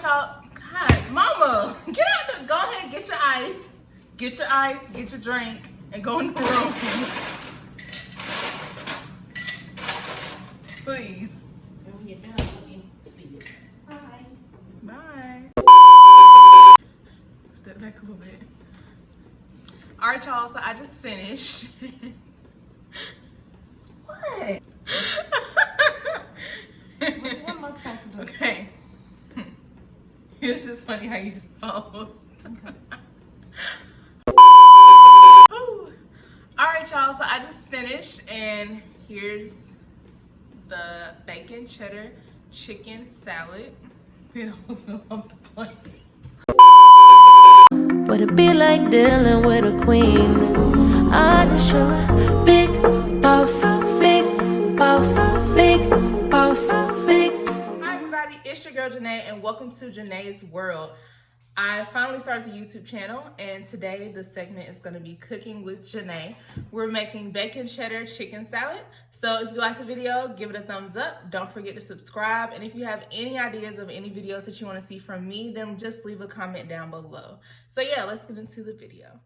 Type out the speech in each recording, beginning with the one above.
y'all. God, mama, get out the, go ahead, get your ice. Get your ice, get your drink, and go in the room. Please. And when you're done, you can see it. Bye. Bye. Step back a little bit. All right, y'all, so I just finished. What? What am I supposed to do? Okay. It's just funny how you just posed. Okay. Alright, y'all, so I just finished, and here's the bacon cheddar chicken salad. It almost fell off the plate. Would it be like dealing with a queen? I'm not sure. Big boss, big boss, big boss, big. Hi everybody, it's your girl Janés, and welcome to Janés World. I finally started the YouTube channel, and today the segment is going to be cooking with Janés. We're making bacon cheddar chicken salad. So if you like the video, give it a thumbs up. Don't forget to subscribe. And if you have any ideas of any videos that you want to see from me, then just leave a comment down below. So yeah, let's get into the video.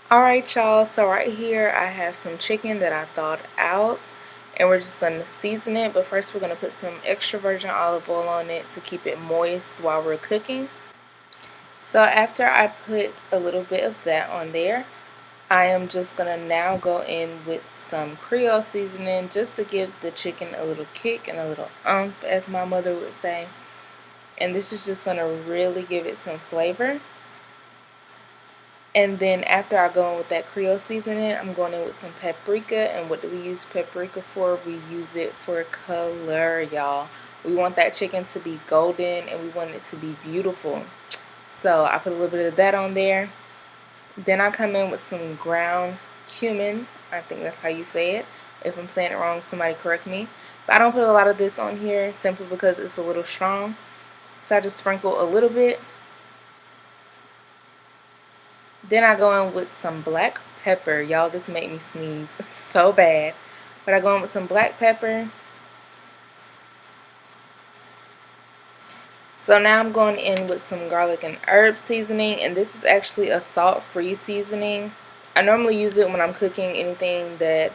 Alright y'all, so right here I have some chicken that I thawed out, and we're just going to season it. But first we're going to put some extra virgin olive oil on it to keep it moist while we're cooking. So after I put a little bit of that on there, I am just going to now go in with some Creole seasoning just to give the chicken a little kick and a little oomph, as my mother would say. And this is just going to really give it some flavor. And then after I go in with that Creole seasoning, I'm going in with some paprika. And what do we use paprika for? We use it for color, y'all. We want that chicken to be golden, and we want it to be beautiful. So I put a little bit of that on there. Then I come in with some ground cumin. I think that's how you say it. If I'm saying it wrong, somebody correct me. But I don't put a lot of this on here simply because it's a little strong. So I just sprinkle a little bit. Then I go in with some black pepper. Y'all, this made me sneeze so bad. But I go in with some black pepper. So now I'm going in with some garlic and herb seasoning, and this is actually a salt-free seasoning. I normally use it when I'm cooking anything that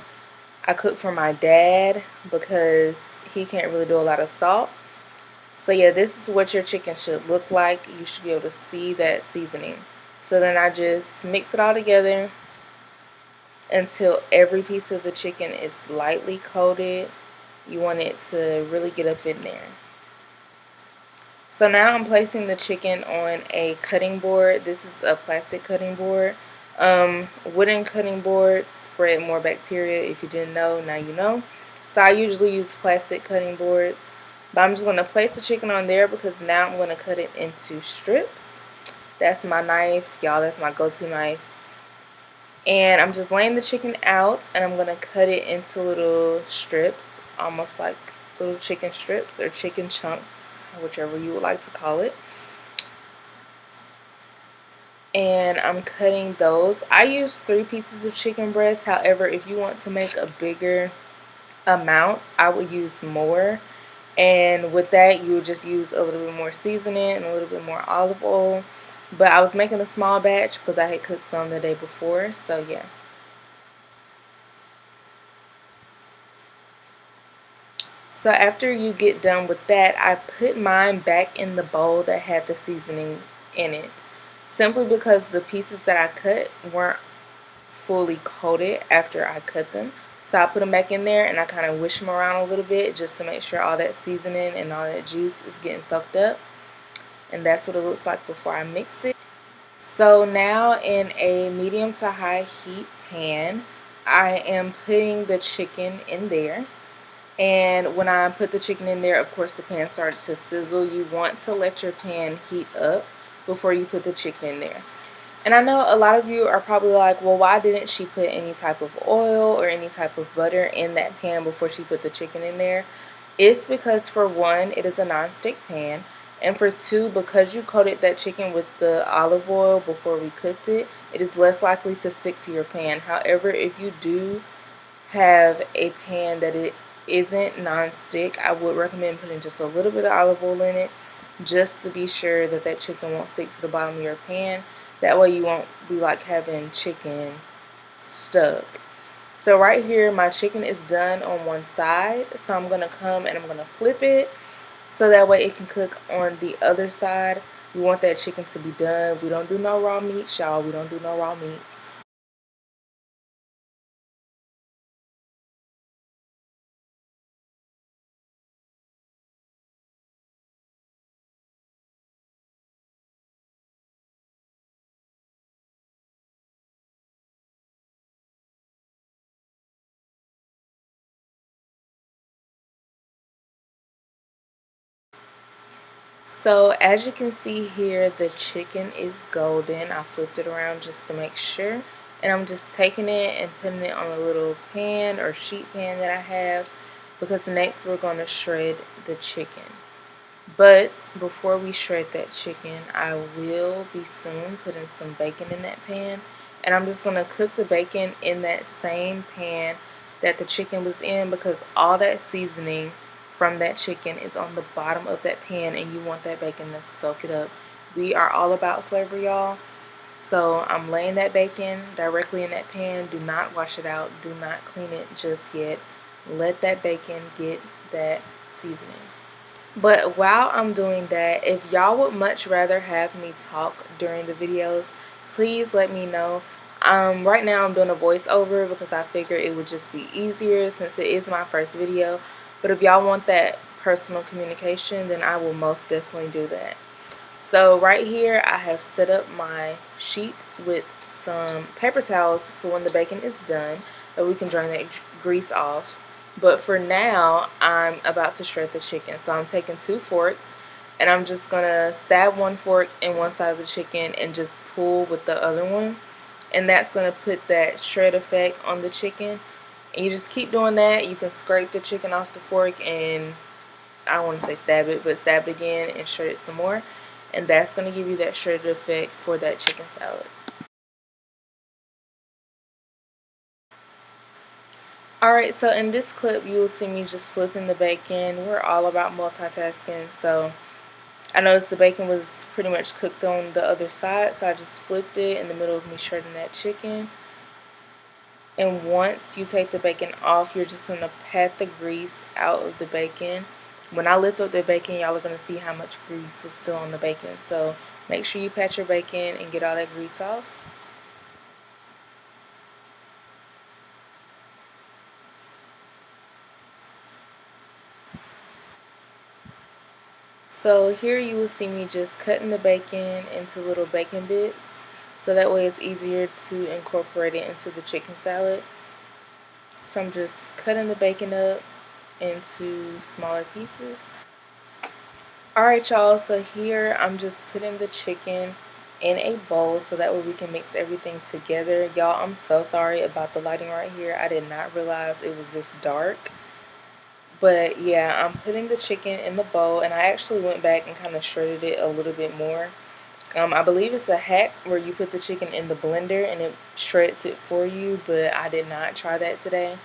I cook for my dad because he can't really do a lot of salt. So yeah, this is what your chicken should look like. You should be able to see that seasoning. So then I just mix it all together until every piece of the chicken is lightly coated. You want it to really get up in there. So now I'm placing the chicken on a cutting board. This is a plastic cutting board. Wooden cutting boards spread more bacteria. If you didn't know, now you know. So I usually use plastic cutting boards. But I'm just going to place the chicken on there because now I'm going to cut it into strips. That's my knife, y'all. That's my go-to knife. And I'm just laying the chicken out, and I'm going to cut it into little strips, almost like little chicken strips or chicken chunks, whichever you would like to call it. And I'm cutting those. I use 3 pieces of chicken breast. However, if you want to make a bigger amount, I would use more. And with that, you would just use a little bit more seasoning and a little bit more olive oil. But I was making a small batch because I had cooked some the day before. So yeah. So after you get done with that, I put mine back in the bowl that had the seasoning in it. Simply because the pieces that I cut weren't fully coated after I cut them. So I put them back in there, and I kind of wish them around a little bit just to make sure all that seasoning and all that juice is getting soaked up. And that's what it looks like before I mix it. So now in a medium to high heat pan, I am putting the chicken in there. And when I put the chicken in there, of course the pan started to sizzle. You want to let your pan heat up before you put the chicken in there. And I know a lot of you are probably like, well, why didn't she put any type of oil or any type of butter in that pan before she put the chicken in there? It's because, for one, it is a non-stick pan. And for two, because you coated that chicken with the olive oil before we cooked it, it is less likely to stick to your pan. However, if you do have a pan that it isn't non-stick, I would recommend putting just a little bit of olive oil in it. just to be sure that that chicken won't stick to the bottom of your pan. That way you won't be like having chicken stuck. So right here, my chicken is done on one side. So I'm going to come and I'm going to flip it so that way it can cook on the other side. We want that chicken to be done. We don't do no raw meats, y'all. We don't do no raw meats. So as you can see here, the chicken is golden. I flipped it around just to make sure. And I'm just taking it and putting it on a little pan or sheet pan that I have, because next we're going to shred the chicken. But before we shred that chicken, I will be soon putting some bacon in that pan. And I'm just going to cook the bacon in that same pan that the chicken was in, because all that seasoning from that chicken is on the bottom of that pan and you want that bacon to soak it up. We are all about flavor, y'all. So I'm laying that bacon directly in that pan. Do not wash it out. Do not clean it just yet. Let that bacon get that seasoning. But while I'm doing that, if y'all would much rather have me talk during the videos, please let me know. Right now I'm doing a voiceover because I figure it would just be easier since it is my first video. But if y'all want that personal communication, then I will most definitely do that. So right here I have set up my sheet with some paper towels for when the bacon is done, that we can drain that grease off. But for now, I'm about to shred the chicken. So I'm taking 2 forks and I'm just going to stab one fork in one side of the chicken and just pull with the other one. And that's going to put that shred effect on the chicken. And you just keep doing that. You can scrape the chicken off the fork and, I don't want to say stab it, but stab it again and shred it some more. And that's going to give you that shredded effect for that chicken salad. Alright, so in this clip you will see me just flipping the bacon. We're all about multitasking, so I noticed the bacon was pretty much cooked on the other side, so I just flipped it in the middle of me shredding that chicken. And once you take the bacon off, you're just going to pat the grease out of the bacon. When I lift up the bacon, y'all are going to see how much grease was still on the bacon. So make sure you pat your bacon and get all that grease off. So here you will see me just cutting the bacon into little bacon bits, so that way it's easier to incorporate it into the chicken salad. So I'm just cutting the bacon up into smaller pieces. Alright y'all, so here I'm just putting the chicken in a bowl so that way we can mix everything together. Y'all, I'm so sorry about the lighting right here. I did not realize it was this dark. But yeah, I'm putting the chicken in the bowl, and I actually went back and kind of shredded it a little bit more. I believe it's a hack where you put the chicken in the blender and it shreds it for you, but I did not try that today.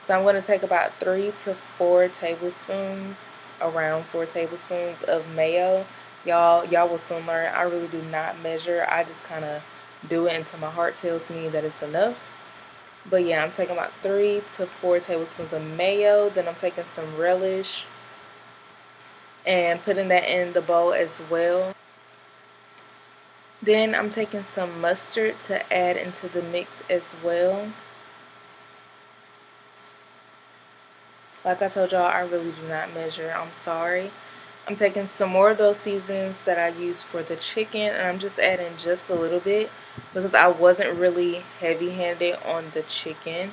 So I'm going to take about 3 to 4 tablespoons, around 4 tablespoons of mayo. Y'all will soon learn. I really do not measure. I just kind of do it until my heart tells me that it's enough. But yeah, I'm taking about 3 to 4 tablespoons of mayo. Then I'm taking some relish and putting that in the bowl as well. Then I'm taking some mustard to add into the mix as well. Like I told y'all, I really do not measure. I'm sorry. I'm taking some more of those seasonings that I used for the chicken, and I'm just adding just a little bit because I wasn't really heavy-handed on the chicken.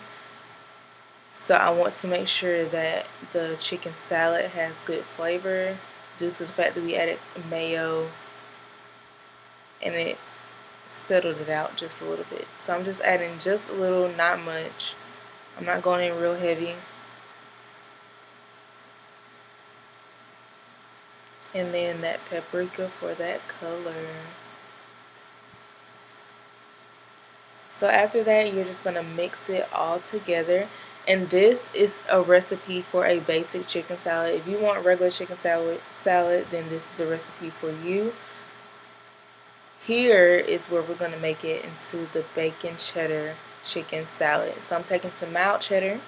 So I want to make sure that the chicken salad has good flavor due to the fact that we added mayo and it settled it out just a little bit. So I'm just adding just a little, not much. I'm not going in real heavy. And then that paprika for that color. So after that, you're just going to mix it all together. And this is a recipe for a basic chicken salad. If you want regular chicken salad, then this is a recipe for you. Here is where we're going to make it into the bacon cheddar chicken salad. So I'm taking some mild cheddar,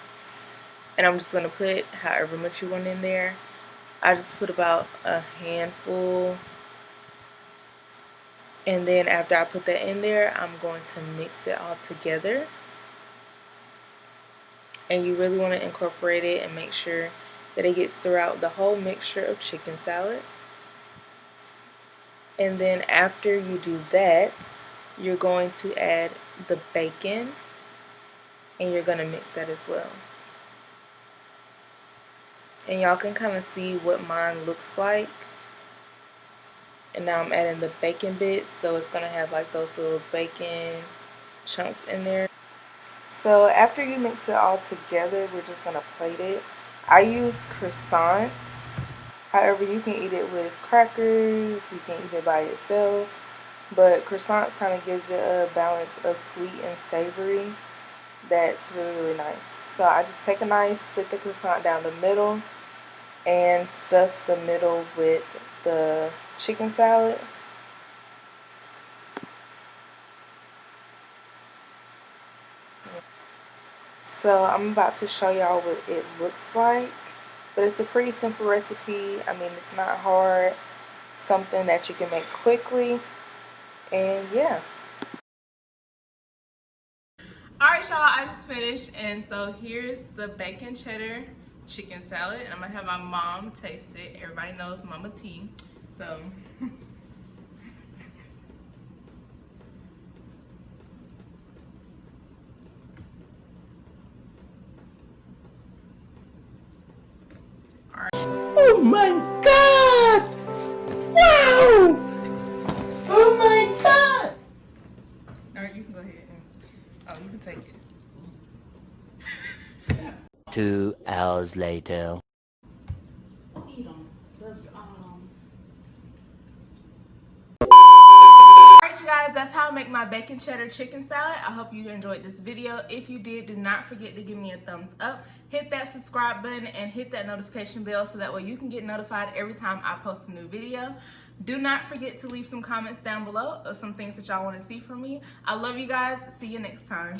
and I'm just going to put however much you want in there. I just put about a handful. And then after I put that in there, I'm going to mix it all together. And you really want to incorporate it and make sure that it gets throughout the whole mixture of chicken salad. And then after you do that, you're going to add the bacon, and you're going to mix that as well. And y'all can kind of see what mine looks like. And now I'm adding the bacon bits, so it's going to have like those little bacon chunks in there. So after you mix it all together, we're just going to plate it. I use croissants. However, you can eat it with crackers, you can eat it by itself, but croissants kind of gives it a balance of sweet and savory that's really, really nice. So I just take a knife, split the croissant down the middle, and stuff the middle with the chicken salad. So I'm about to show y'all what it looks like. But it's a pretty simple recipe. I mean, it's not hard. Something that you can make quickly. And yeah. Alright, y'all, I just finished. And so here's the bacon cheddar chicken salad. I'm going to have my mom taste it. Everybody knows Mama T. So... Oh my God! Wow! Oh my God! Alright, you can go ahead. Oh, you can take it. 2 hours later. Eat them. Let's, Alright, you guys, that's how I make my bacon cheddar chicken salad. I hope you enjoyed this video. If you did, do not forget to give me a thumbs up. Hit that subscribe button and hit that notification bell so that way you can get notified every time I post a new video. Do not forget to leave some comments down below of some things that y'all want to see from me. I love you guys. See you next time.